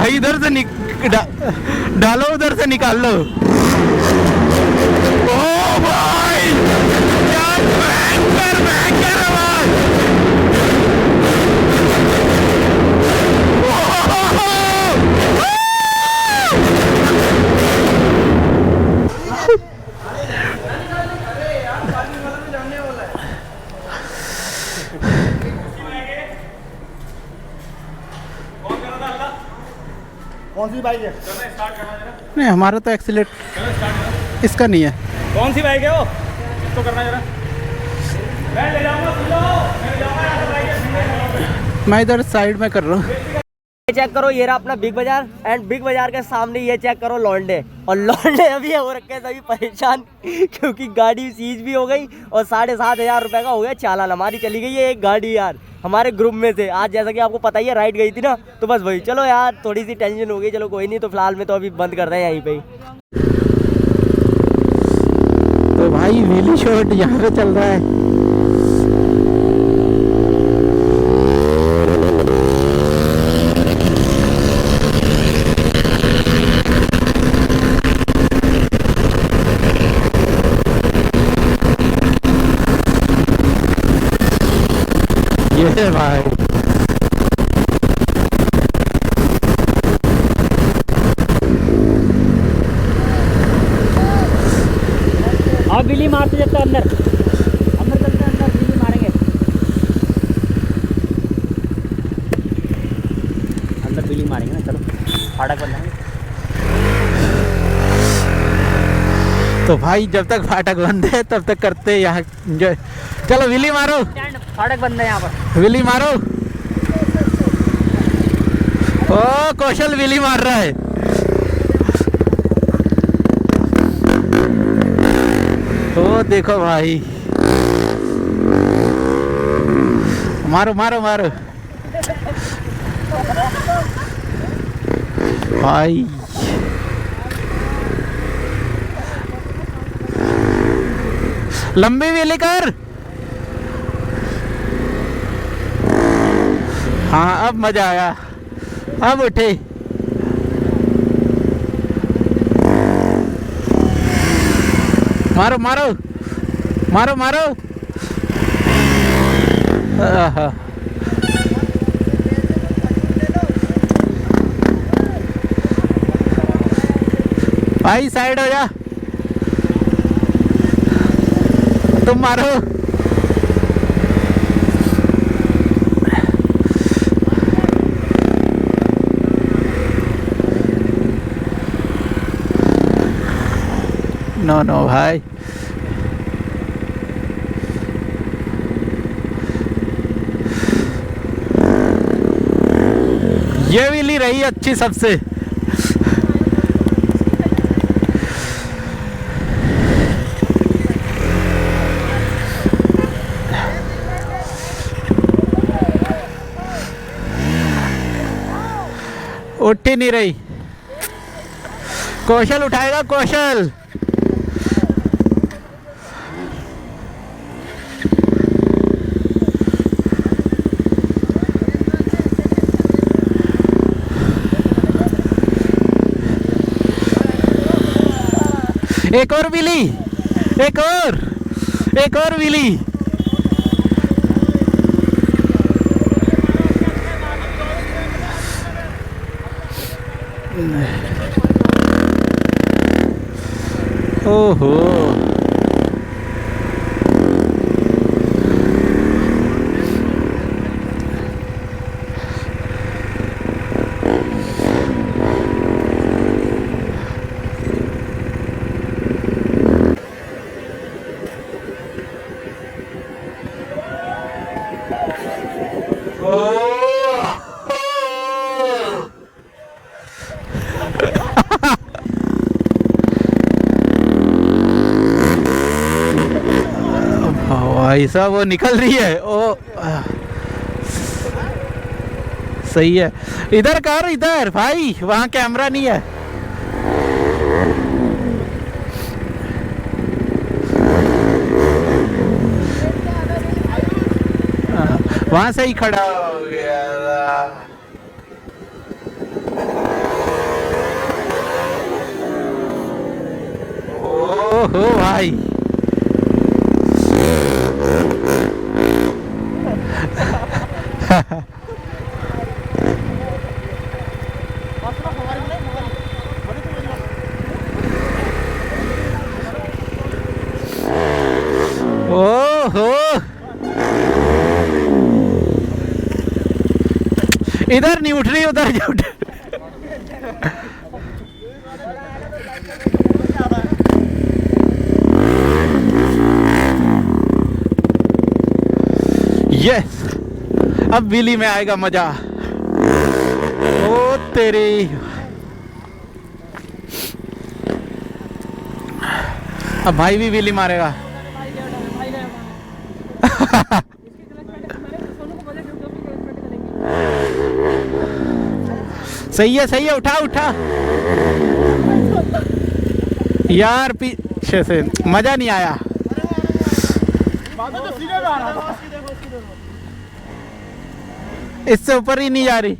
भाई इधर से डालो, उधर से निकाल लो। ओ भाई क्या भयंकर भयंकर आवाज। कौन सी बाइक है? नहीं हमारा तो एक्सीलेट इसका नहीं है। कौन सी बाइक है वो? इसको करना जरा। मैं ले जाऊंगा, मैं ले जाऊंगा यहाँ से बाइक। मैं इधर साइड में कर रहा हूँ। ये चेक करो, ये रहा अपना बिग बाजार एंड बिग बाजार के सामने ये चेक करो लौंडे। और लौंडे अभी हो रखे हैं सभी परेशान क्योंकि गाड़ी सीज भी हो गई और 7,500 रुपए का हो गया चालान। हमारी चली गई है एक गाड़ी यार हमारे ग्रुप में से। आज जैसा कि आपको पता ही है राइड गई थी ना, तो बस वही। चलो यार थोड़ी सी टेंशन हो गई, चलो कोई नहीं। तो फिलहाल में तो अभी बंद कर रहे हैं यहीं पे। तो भाई व्हीली शॉट यहाँ पे चल रहा है। ये भाई और बिल्ली मारते जाते अंदर अंदर चलते हैं, अंदर बिल्ली मारेंगे। अंदर बिल्ली मारेंगे ना, चलो फाटक बंद है। तो भाई जब तक फाटक बंद है तब तक करते यहाँ एंजॉय। चलो विली मारो, फाटक बंद है यहाँ पर। विली मारो। ओ कौशल विली मार रहा है। तो देखो भाई, मारो मारो मारो भाई। लंबी व्हीली कर। हाँ अब मजा आया, अब उठे। मारो मारो मारो मारो। आहा। भाई साइड हो जा, तुम मारो। नो नो भाई, ये व्हीली रही अच्छी सबसे। उठ ही नहीं रही। कौशल उठाएगा, कौशल। एक और विली, एक और विली। ओहो भाई साहब वो निकल रही है। ओ सही है। इधर कर, इधर भाई, वहाँ कैमरा नहीं है। वहाँ से ही खड़ा हो गया। ओहो भाई ओहो इधर नहीं उठ रही उधर नहीं उठ यस अब व्हीली में आएगा मजा ओ तेरी अब भाई भी व्हीली मारेगा सही है उठा उठा यार पीछे से मजा नहीं आया इससे ऊपर ही नहीं जा रही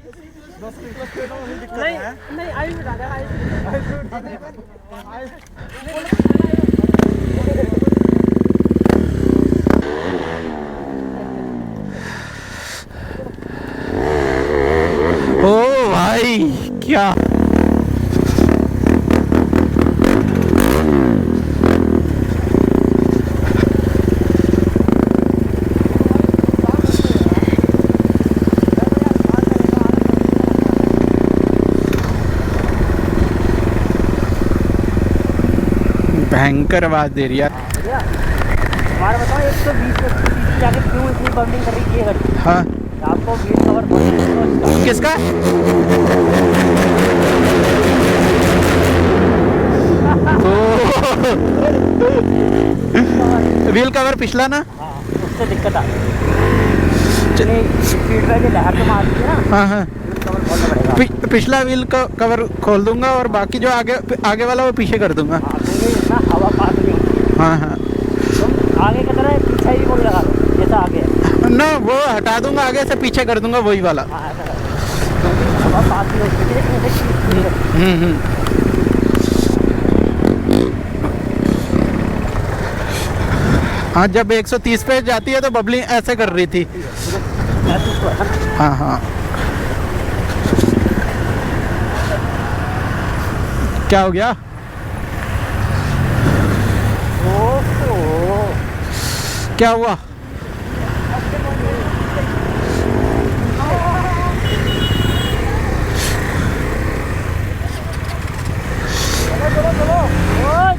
नहीं आई ओ भाई क्या भयंकर आवाज दे रही है हमारा बताओ 120 जाके क्यों इतनी बम्बिंग कर रही है गाड़ी? हाँ आपको व्हील कवर किसका व्हील कवर पिछला ना हाँ उससे दिक्कत आ रही फीडबैक की लहर तो मारती है ना। हाँ हाँ व्हील कवर खोलना पड़ेगा। पिछला व्हील का कवर खोल दूंगा और बाकी जो आगे वाला वो पीछे कर दूंगा। हाँ क्योंकि इतना हवा पास नहीं होती। हाँ हाँ तुम आगे की तरह पीछे ही बोल लगा दो जैसा आगे है। ना वो हटा दूंगा आगे से पीछे कर दूंगा वही वाला। हाँ ऐसा करो। क्योंकि हवा पास नहीं होती है। हाँ जब 130 पे जाती है तो बबली ऐसे कर रही थी। हाँ हाँ क्या हो गया? क्या हुआ?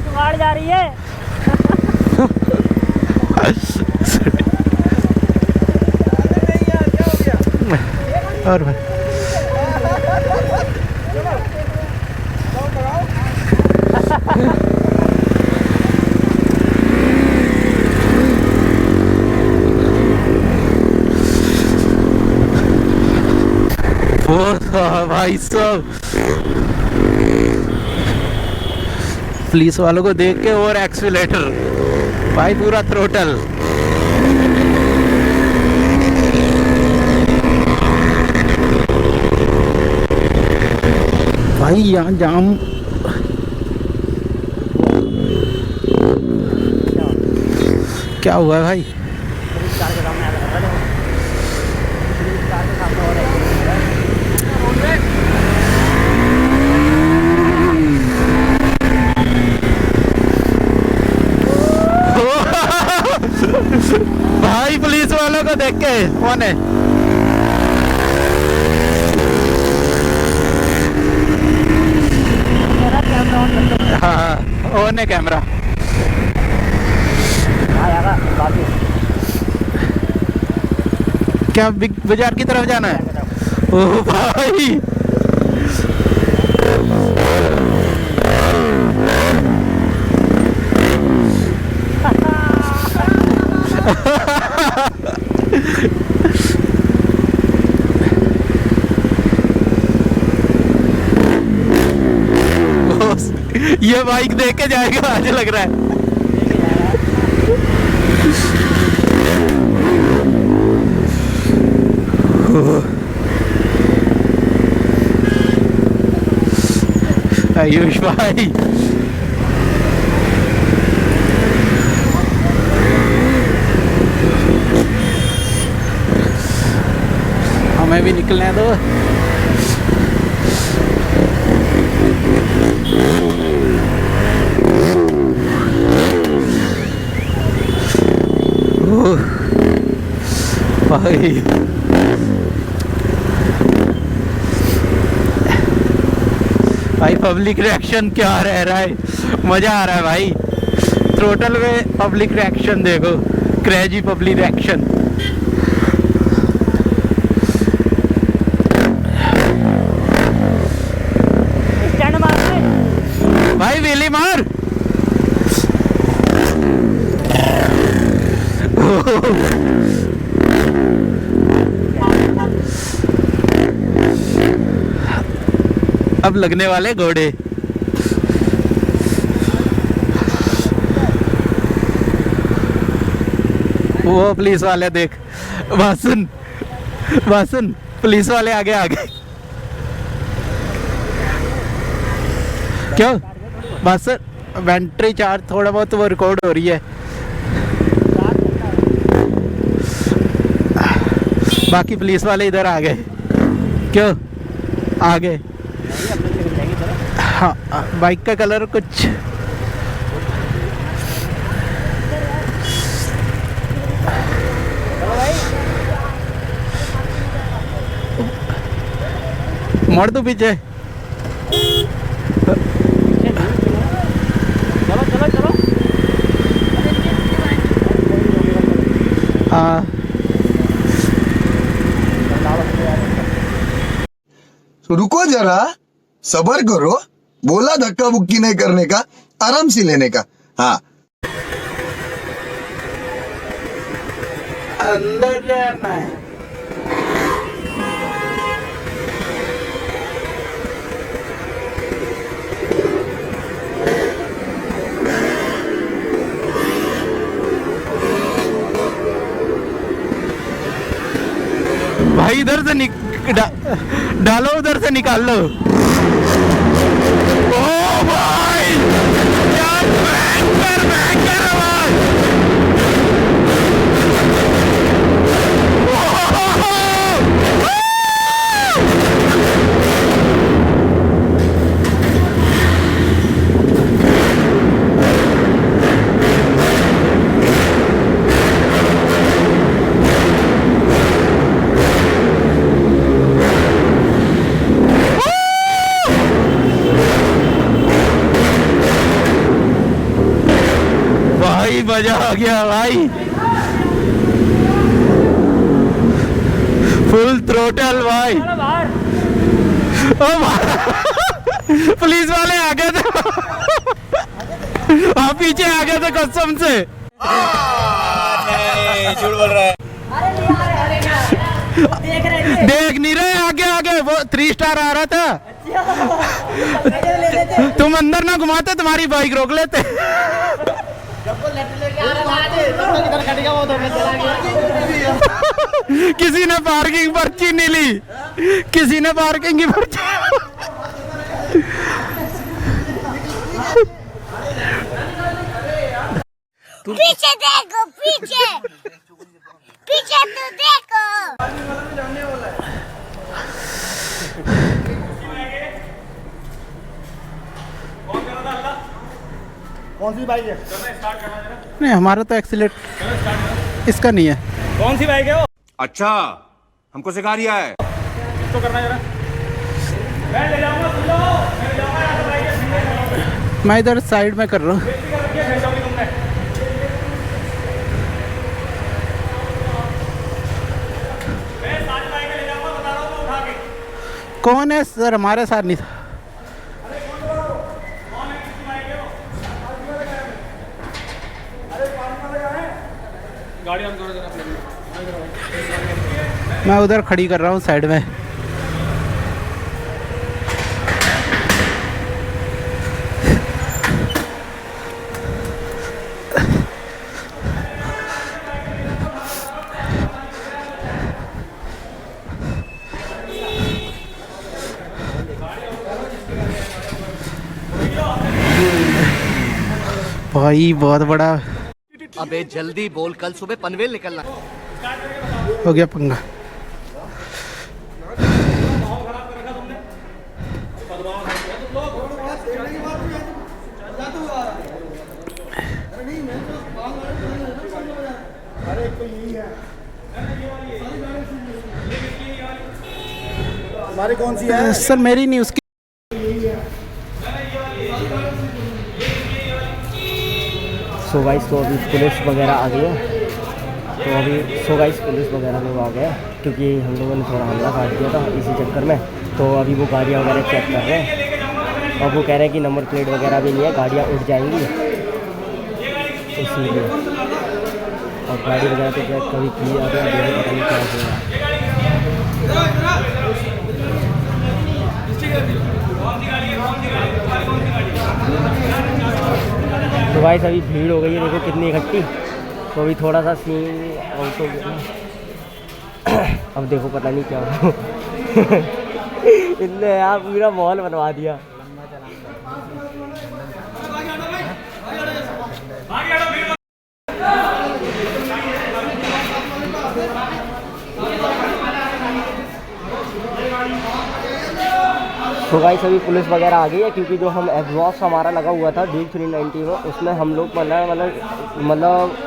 जुगाड़ जा रही है। और भाई भाई साहब पुलिस वालों को देख के और एक्सीलेटर भाई पूरा थ्रोटल। भाई यहाँ जाम क्या हुआ है भाई? भाई पुलिस वालों को देख के कौन है? हाँ ऑन है कैमरा। क्या बिग बाजार की तरफ जाना है? ओ भाई ये बाइक देख के जाएगा मुझे लग रहा है। आयुष भाई हमें भी निकलने दो। ओह, भाई भाई पब्लिक रिएक्शन क्या रह रहा है, मजा आ रहा है भाई। थ्रोटल में पब्लिक रिएक्शन देखो, क्रेजी पब्लिक रिएक्शन। भाई वेली मार। अब लगने वाले घोड़े। वो पुलिस वाले देख, वासन पुलिस वाले आगे आगे। क्यों वासन, बैटरी चार्ज थोड़ा बहुत वो रिकॉर्ड हो रही है। बाकी पुलिस वाले इधर आ गए। क्यों आगे? हाँ, बाइक का कलर कुछ मोड़ दो पीछे। चलो हाँ तो रुको जरा, सबर करो। बोला धक्का बुक्की नहीं करने का, आराम से लेने का। हाँ, अंदर जाना है। भाई इधर से डालो, उधर से निकाल लो। ओ भाई यार, भयंकर आवाज। भाई मजा आ गया भाई, फुल थ्रोटल भाई। ओ पुलिस वाले आ गए थे। हाँ पीछे आ गए थे कसम से। झूठ बोल रहा है। देख नहीं रहे आगे आगे, वो 3 स्टार आ रहा था। तुम अंदर ना घुमाते, तुम्हारी बाइक रोक लेते। किसी ने पार्किंग पर्ची नहीं ली, किसी ने पार्किंग की पर्ची। पीछे देखो, पीछे पीछे तो देखो। कौन सी बाइक है? नहीं हमारा तो एक्सीलेट इसका नहीं है। कौन सी बाइक है वो? अच्छा, हमको सिखा रिया है। तो करना जरा, मैं ले जाऊंगा, सुन लो, मैं ले जाऊंगा यहाँ से बाइक है। मैं इधर साइड में कर रहा हूँ। कौन है सर? हमारे साथ नहीं था। मैं उधर खड़ी कर रहा हूँ साइड में। भाई बहुत बड़ा अबे जल्दी बोल, कल सुबह पनवेल निकलना। हो गया पंगा। हमारी कौन सी है? सर मेरी नहीं, उसकी। सो गाइस तो अभी पुलिस वगैरह आ गई है, तो अभी सो गाइस पुलिस वगैरह लोग आ गए क्योंकि हम लोगों ने थोड़ा हमला काट दिया था इसी चक्कर में। तो अभी वो गाड़ियाँ वगैरह चेक कर रहे हैं और वो कह रहे हैं कि नंबर प्लेट वगैरह भी नहीं है, गाड़ियाँ उठ जाएंगी इसीलिए। और गाड़ी वगैरह तो चेक कभी की आ गया, देखो पता नहीं क्या होगा। तो गाइस अभी भीड़ हो गई है, देखो कितनी इकट्ठी। तो अभी थोड़ा सा सीन आउट हो गया। अब देखो पता नहीं क्या हो। इनने यार पूरा माहौल बनवा दिया। तो गाइस अभी पुलिस वगैरह आ गई है क्योंकि जो हम एग्जॉस्ट हमारा लगा हुआ था ड्यूक 390 में, उसमें हम लोग मतलब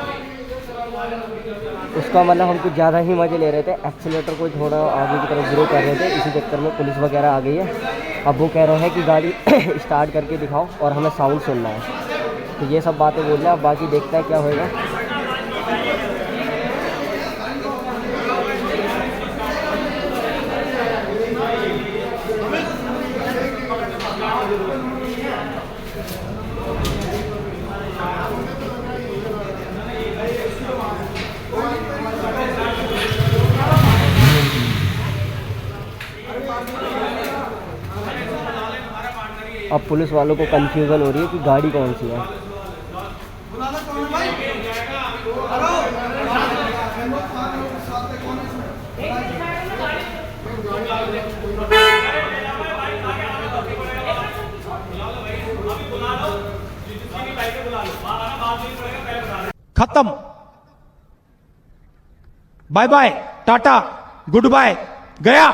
उसका हम कुछ ज़्यादा ही मज़े ले रहे थे। एक्सीलेटर को थोड़ा आगे की तरफ ग्रो कर रहे थे, इसी चक्कर में पुलिस वगैरह आ गई है। अब वो कह रहे हैं कि गाड़ी स्टार्ट करके दिखाओ और हमें साउंड सुनना है। तो ये सब बातें बोल रहे हैं, अब बाकी देखते हैं क्या होएगा। अब पुलिस वालों को कंफ्यूजन हो रही है कि गाड़ी कौन सी है। खत्म, bye bye, tata, good bye, गया।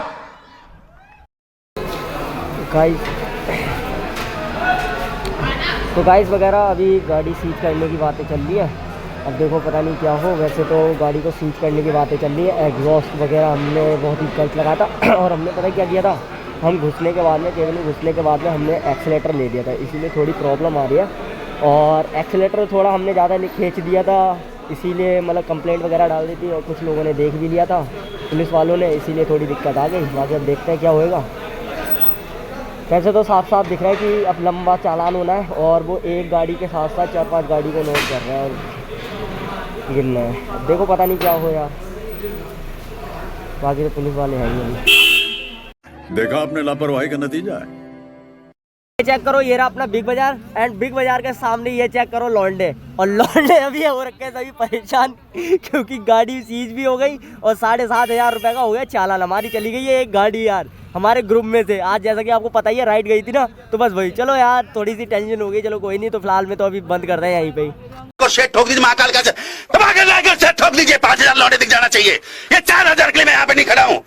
तो गाइस वगैरह अभी गाड़ी सीज करने की बातें चल रही है। अब देखो पता नहीं क्या हो। वैसे तो गाड़ी को सीज करने की बातें चल रही है। एग्जॉस्ट वगैरह हमने बहुत ही गलत लगाया था और हमने पता क्या किया था, हम घुसने के बाद में केवल घुसने के बाद में हमने एक्सीलेटर ले दिया था, इसीलिए थोड़ी प्रॉब्लम आ रही है। और एक्सीलेटर थोड़ा हमने ज़्यादा खींच दिया था, इसीलिए कंप्लेंट वगैरह डाल दी थी और कुछ लोगों ने देख भी लिया था पुलिस वालों ने, इसीलिए थोड़ी दिक्कत आ गई। बाकी अब देखते हैं क्या होएगा। वैसे तो साफ साफ दिख रहा है कि अब लंबा चालान होना है और वो एक गाड़ी के साथ साथ 4-5 गाड़ी को नोट कर रहा है और गिनना है। अब देखो पता नहीं क्या हो यार। बाकी तो पुलिस वाले हैं ही। देखा आपने लापरवाही का नतीजा है। चेक करो, ये रहा अपना बिग बाजार एंड बिग बाजार के सामने ये चेक करो लौंडे। और लौंडे अभी हो रखे हैं सभी परेशान क्योंकि गाड़ी सीज भी हो गई और 7,500 रुपये का हो गया चालान। हमारी चली गई है एक गाड़ी यार हमारे ग्रुप में से। आज जैसा कि आपको पता ही है राइड गई थी ना, तो बस वही। चलो यार थोड़ी सी टेंशन हो गई, चलो कोई नहीं। तो फिलहाल में तो अभी बंद कर रहे हैं यहीं पे। शेट ठोक दीजिए, महाकाल का ठोक दीजिए। 5,000 लौंडे दिख जाना चाहिए। ये 4,000 के लिए मैं यहाँ पे नहीं खड़ा हूँ।